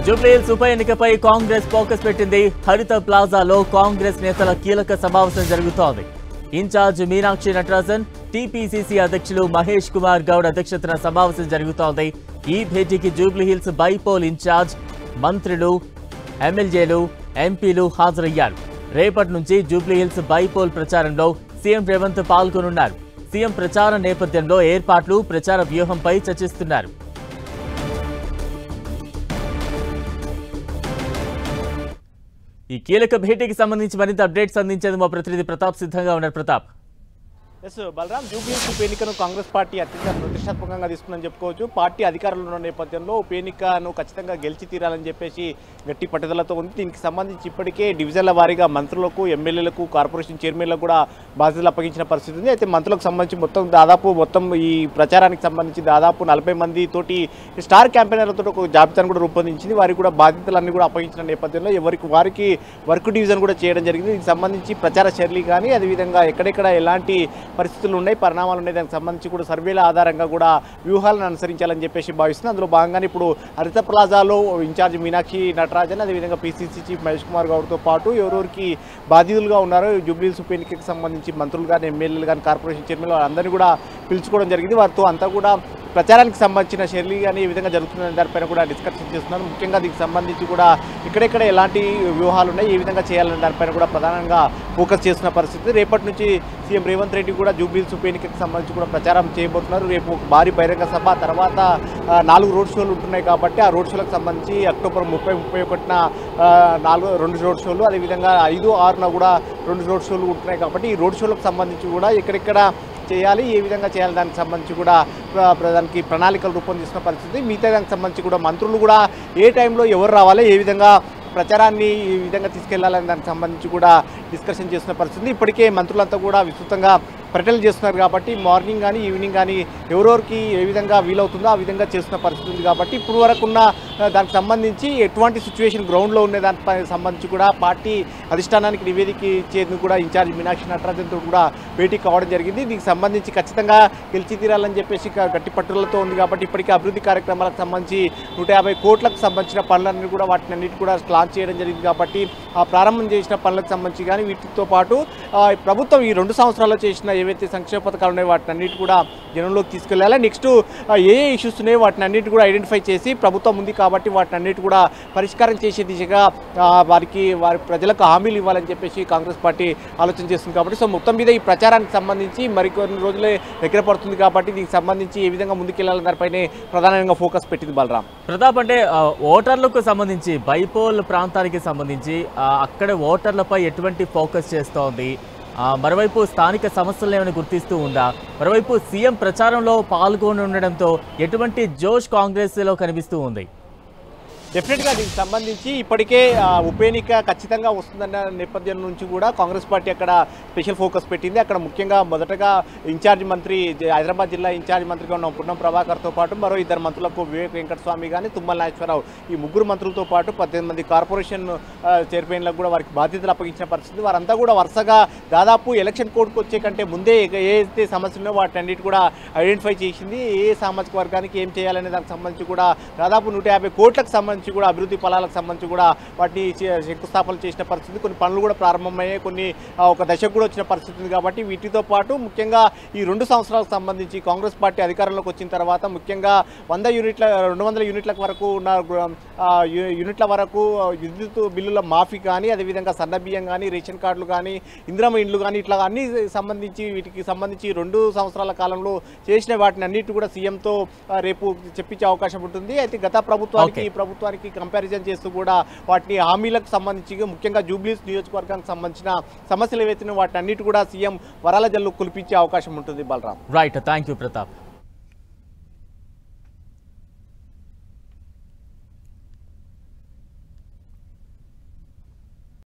జూబ్లీహిల్స్ ఉప ఎన్నికపై కాంగ్రెస్ ఫోకస్ పెట్టింది. హరిత ప్లాజాలో కాంగ్రెస్ నేతల కీలక సమావేశం జరుగుతోంది. ఇన్ఛార్జ్ మీనాక్షి నటరాజన్, టీపీసీసీ అధ్యక్షులు మహేష్ కుమార్ గౌడ్ అధ్యక్షతన సమావేశం జరుగుతోంది. ఈ భేటీకి జూబ్లీహిల్స్ బైపోల్ ఇన్ఛార్జ్, మంత్రులు, ఎమ్మెల్యేలు, ఎంపీలు హాజరయ్యారు. రేపటి నుంచి జూబ్లీహిల్స్ బైపోల్ ప్రచారంలో సీఎం రేవంత్ పాల్గొనున్నారు. సీఎం ప్రచారం నేపథ్యంలో ఏర్పాట్లు, ప్రచార వ్యూహంపై చర్చిస్తున్నారు. ఈ కీలక భేటీకి సంబంధించి మరింత అప్డేట్స్ అందించేందుకు మా ప్రతినిధి ప్రతాప్ సిద్ధంగా ఉన్నారు. ప్రతాప్. బలరాం, జూబ్లీహిల్స్ ఉప ఎన్నికను కాంగ్రెస్ పార్టీ అత్యంత ప్రతిష్టాత్మకంగా తీసుకుందని చెప్పుకోవచ్చు. పార్టీ అధికారంలో ఉన్న నేపథ్యంలో ఉప ఎన్నికను ఖచ్చితంగా గెలిచి తీరాలని చెప్పేసి గట్టి పట్టుదలతో ఉంది. దీనికి సంబంధించి ఇప్పటికే డివిజన్ల వారీగా మంత్రులకు, ఎమ్మెల్యేలకు, కార్పొరేషన్ చైర్మన్లకు కూడా బాధ్యతలు అప్పగించిన పరిస్థితి ఉంది. అయితే మంత్రులకు సంబంధించి మొత్తం ఈ ప్రచారానికి సంబంధించి దాదాపు 40 మంది తోటి స్టార్ క్యాంపెయినర్లతో ఒక జాబితాను కూడా రూపొందించింది. వారికి కూడా బాధ్యతలన్నీ కూడా అప్పగించిన నేపథ్యంలో వారికి వర్క్ డివిజన్ కూడా చేయడం జరిగింది. దీనికి సంబంధించి ప్రచార శైలి కానీ, అదేవిధంగా ఎక్కడెక్కడ ఎలాంటి పరిస్థితులు ఉన్నాయి, పరిణామాలు ఉన్నాయి, దానికి సంబంధించి కూడా సర్వేల ఆధారంగా కూడా వ్యూహాలను అనుసరించాలని చెప్పేసి భావిస్తుంది. అందులో భాగంగానే ఇప్పుడు హరిత ప్లాజాలో ఇన్ఛార్జ్ మీనాక్షి నటరాజన్, అదేవిధంగా పీసీసీ చీఫ్ మహేష్ కుమార్ గౌడ్తో పాటు ఎవరెవరికి బాధ్యులుగా ఉన్నారో జూబ్లీహిల్స్ ఉప ఎన్నికకి సంబంధించి మంత్రులు కానీ, ఎమ్మెల్యేలు కానీ, కార్పొరేషన్ చైర్మన్లు అందరినీ కూడా పిలుచుకోవడం జరిగింది. వారితో అంతా కూడా ప్రచారానికి సంబంధించిన శైలి కానీ ఏ విధంగా జరుగుతుందనే దానిపైన కూడా డిస్కషన్ చేస్తున్నారు. ముఖ్యంగా దీనికి సంబంధించి కూడా ఇక్కడెక్కడ ఎలాంటి వ్యూహాలు ఉన్నాయి, ఏ విధంగా చేయాలనే దానిపైన కూడా ప్రధానంగా ఫోకస్ చేస్తున్న పరిస్థితి. రేపటి నుంచి సీఎం రేవంత్ రెడ్డి కూడా జూబ్లీహిల్స్ ఉప ఎన్నికకి సంబంధించి కూడా ప్రచారం చేయబోతున్నారు. రేపు భారీ బహిరంగ సభ, తర్వాత 4 రోడ్ షోలు ఉంటున్నాయి కాబట్టి ఆ రోడ్ షోలకు సంబంధించి అక్టోబర్ 30, 31న 2 రోడ్ షోలు, అదేవిధంగా 5, 6న కూడా 2 రోడ్ షోలు ఉంటున్నాయి కాబట్టి ఈ రోడ్ షోలకు సంబంధించి కూడా ఎక్కడెక్కడ చేయాలి, ఏ విధంగా చేయాలి దానికి సంబంధించి కూడా దానికి ప్రణాళికలు రూపొందిస్తున్న పరిస్థితి. మిగతా దానికి సంబంధించి కూడా మంత్రులు కూడా ఏ టైంలో ఎవరు రావాలి, ఏ విధంగా ప్రచారాన్ని ఈ విధంగా తీసుకెళ్లాలని దానికి సంబంధించి కూడా డిస్కషన్ చేస్తున్న పరిస్థితి. ఇప్పటికే మంత్రులంతా కూడా విస్తృతంగా పర్యటనలు చేస్తున్నారు కాబట్టి మార్నింగ్ కానీ ఈవినింగ్ కానీ ఎవరెవరికి ఏ విధంగా వీలవుతుందో ఆ విధంగా చేస్తున్న పరిస్థితి ఉంది కాబట్టి ఇప్పుడు వరకు ఉన్న దానికి సంబంధించి ఎటువంటి సిచ్యువేషన్ గ్రౌండ్లో ఉన్న దానిపై సంబంధించి కూడా పార్టీ అధిష్టానానికి నివేదిక ఇచ్చేందుకు కూడా ఇన్ఛార్జ్ మీనాక్షి నటరాజన్తో కూడా భేటీ కావడం జరిగింది. దీనికి సంబంధించి ఖచ్చితంగా గెలిచి తీరాలని చెప్పేసి గట్టి పట్టుదలతో ఉంది కాబట్టి ఇప్పటికే అభివృద్ధి కార్యక్రమాలకు సంబంధించి 150 కోట్లకు సంబంధించిన పనులన్నీ కూడా వాటిని అన్నిటి కూడా లాంచ్ చేయడం జరిగింది కాబట్టి ఆ ప్రారంభం చేసిన పనులకు సంబంధించి కానీ వీటితో పాటు ప్రభుత్వం ఈ 2 సంవత్సరాల్లో చేసిన ఏవైతే సంక్షేమ పథకాలు ఉన్నాయో వాటిని అన్నిటి కూడా జనంలోకి తీసుకెళ్లాలి. నెక్స్ట్ ఏ ఇష్యూస్ ఉన్నాయో వాటిని అన్నిటి కూడా ఐడెంటిఫై చేసి ప్రభుత్వం ఉంది కాబట్టి వాటిని అన్నిటి కూడా పరిష్కారం చేసే దిశగా వారి ప్రజలకు హామీలు ఇవ్వాలని చెప్పేసి కాంగ్రెస్ పార్టీ ఆలోచన చేస్తుంది కాబట్టి మొత్తం మీద ఈ ప్రచారానికి సంబంధించి మరికొన్ని రోజులే దగ్గర పడుతుంది కాబట్టి దీనికి సంబంధించి ఏ విధంగా ముందుకెళ్లాలని దానిపైనే ప్రధానంగా ఫోకస్ పెట్టింది. బలరాం, ప్రతాప్, అంటే ఓటర్లకు సంబంధించి బైపోల్ ప్రాంతానికి సంబంధించి అక్కడ ఓటర్లపై ఎటువంటి ఫోకస్ చేస్తోంది? మరోవైపు స్థానిక సమస్యలను ఏమైనా గుర్తిస్తూ ఉందా? మరోవైపు సీఎం ప్రచారంలో పాల్గొని ఉండడంతో ఎటువంటి జోష్ కాంగ్రెస్లో కనిపిస్తూ ఉంది? డెఫినెట్గా దీనికి సంబంధించి ఇప్పటికే ఉప ఎన్నిక ఖచ్చితంగా వస్తుందన్న నేపథ్యం నుంచి కూడా కాంగ్రెస్ పార్టీ అక్కడ స్పెషల్ ఫోకస్ పెట్టింది. అక్కడ ముఖ్యంగా మొదటగా ఇన్ఛార్జ్ మంత్రి, హైదరాబాద్ జిల్లా ఇన్ఛార్జ్ మంత్రిగా ఉన్న పున్నం ప్రభాకర్తో పాటు మరో 2 మంత్రులకు వివేక్ వెంకటస్వామి కానీ, తుమ్మల నాగేశ్వరరావు, ఈ 3 మంత్రులతో పాటు 18 మంది కార్పొరేషన్ చైర్మన్లకు కూడా వారికి బాధ్యతలు అప్పగించిన పరిస్థితి. వారంతా కూడా వరుసగా దాదాపు ఎలక్షన్ కోడ్కి వచ్చే కంటే ముందే ఏదైతే సమస్యలున్నాయో వాటి అన్నిటి కూడా ఐడెంటిఫై చేసింది. ఏ సామాజిక వర్గానికి ఏం చేయాలనే దానికి సంబంధించి కూడా దాదాపు 150 కోట్లకు సంబంధించి కూడా అభివృద్ధి ఫలాలకు సంబంధించి కూడా వాటిని శంకుస్థాపనలు చేసిన పరిస్థితి. కొన్ని పనులు కూడా ప్రారంభమయ్యాయి, కొన్ని ఒక దశకు కూడా వచ్చిన పరిస్థితి ఉంది కాబట్టి వీటితో పాటు ముఖ్యంగా ఈ 2 సంవత్సరాలకు సంబంధించి కాంగ్రెస్ పార్టీ అధికారంలోకి వచ్చిన తర్వాత ముఖ్యంగా 200 యూనిట్ల వరకు ఉన్న యూనిట్ల వరకు విద్యుత్ బిల్లుల మాఫీ కానీ, అదేవిధంగా సన్నబియ్యం కానీ, రేషన్ కార్డులు కానీ, ఇందిరమ్మ ఇండ్లు కానీ, ఇట్లా అన్ని సంబంధించి వీటికి సంబంధించి 2 సంవత్సరాల కాలంలో చేసిన వాటిని అన్నిటి కూడా సీఎంతో రేపు చెప్పించే అవకాశం ఉంటుంది. అయితే గత ప్రభుత్వానికి ఈ ప్రభుత్వానికి కంపారిజన్ చేస్తూ కూడా వాటిని హామీలకు సంబంధించి ముఖ్యంగా జూబ్లీహిల్స్ నియోజకవర్గానికి సంబంధించిన సమస్యలు ఏవైతే వాటిని అన్నిటి కూడా సీఎం వరాల జల్లు కులిపించే అవకాశం ఉంటుంది. Balaram, right, thank you Pratap.